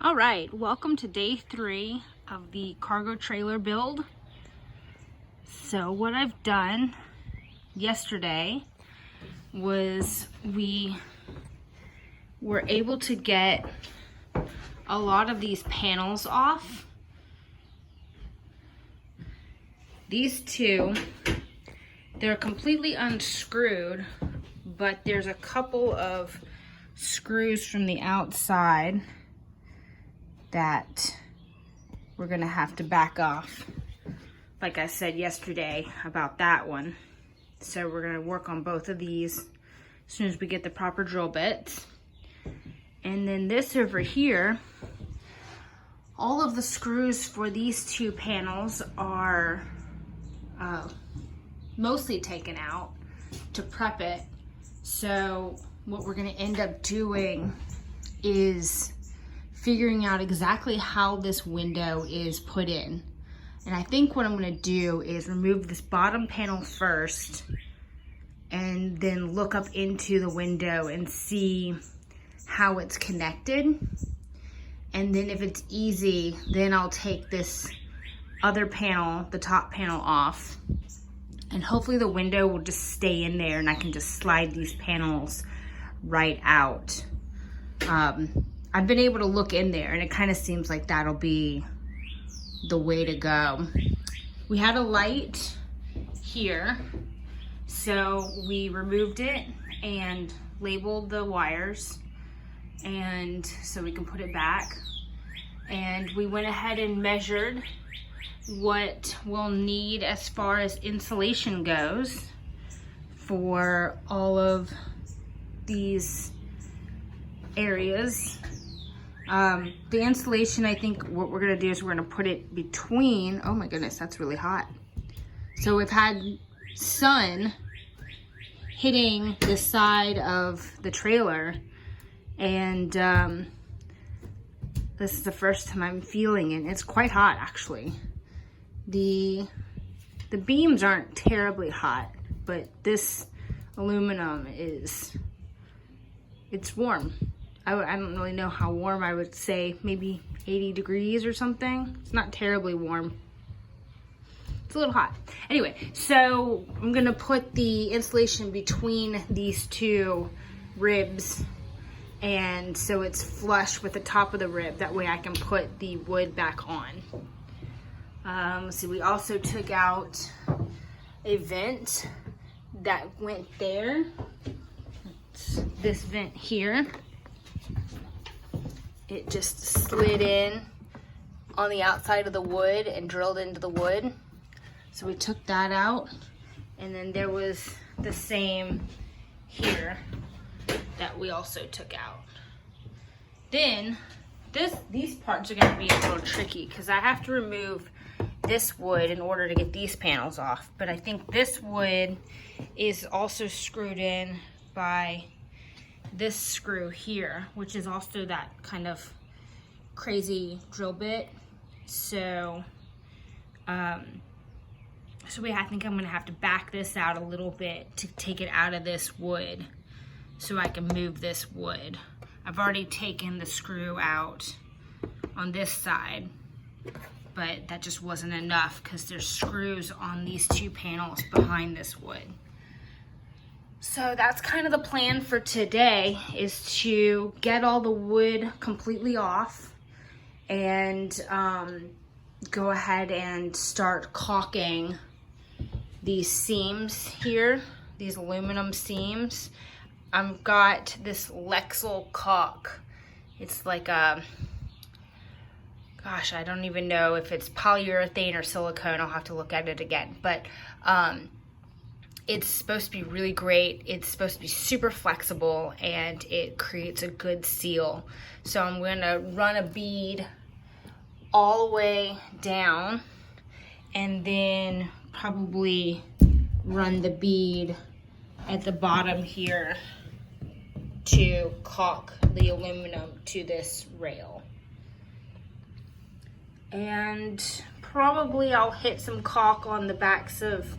All right, welcome to day 3 of the cargo trailer build. So what I've done yesterday was we were able to get a lot of these panels off. These two, they're completely unscrewed, but there's a couple of screws from the outside that we're gonna have to back off, like I said yesterday about that one. So we're gonna work on both of these as soon as we get the proper drill bits. And then this over here, all of the screws for these two panels are mostly taken out to prep it. So what we're gonna end up doing is figuring out exactly how this window is put in. And I think what I'm gonna do is remove this bottom panel first and then look up into the window and see how it's connected. And then if it's easy, then I'll take this other panel, the top panel, off. And hopefully the window will just stay in there and I can just slide these panels right out. I've been able to look in there and it kind of seems like that'll be the way to go. We had a light here, so we removed it and labeled the wires, and so we can put it back. And we went ahead and measured what we'll need as far as insulation goes for all of these areas. The insulation, I think what we're gonna do is we're gonna put it between, oh my goodness, that's really hot. So we've had sun hitting the side of the trailer, and this is the first time I'm feeling it. It's quite hot actually. The beams aren't terribly hot, but this aluminum it's warm. I don't really know how warm. I would say maybe 80 degrees or something. It's not terribly warm. It's a little hot. Anyway, so I'm gonna put the insulation between these two ribs, and so it's flush with the top of the rib. That way I can put the wood back on. So we also took out a vent that went there. It's this vent here. It just slid in on the outside of the wood and drilled into the wood. So we took that out. And then there was the same here that we also took out. Then these parts are gonna be a little tricky because I have to remove this wood in order to get these panels off. But I think this wood is also screwed in by this screw here, which is also that kind of crazy drill bit. So I think I'm gonna have to back this out a little bit to take it out of this wood so I can move this wood. I've already taken the screw out on this side, but that just wasn't enough because there's screws on these two panels behind this wood. So that's kind of the plan for today, is to get all the wood completely off and go ahead and start caulking these seams here, these aluminum seams. I've got this Lexel caulk. It's like a, gosh, I don't even know if it's polyurethane or silicone. I'll have to look at it again. But it's supposed to be really great. It's supposed to be super flexible and it creates a good seal. So I'm gonna run a bead all the way down and then probably run the bead at the bottom here to caulk the aluminum to this rail. And probably I'll hit some caulk on the backs of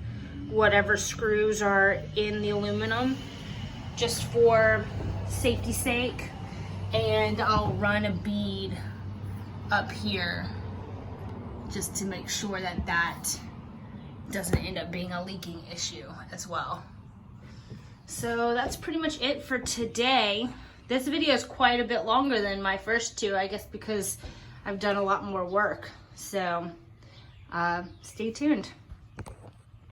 whatever screws are in the aluminum just for safety's sake, and I'll run a bead up here just to make sure that that doesn't end up being a leaking issue as well. So that's pretty much it for today. This video is quite a bit longer than my first two, I guess because I've done a lot more work. So stay tuned.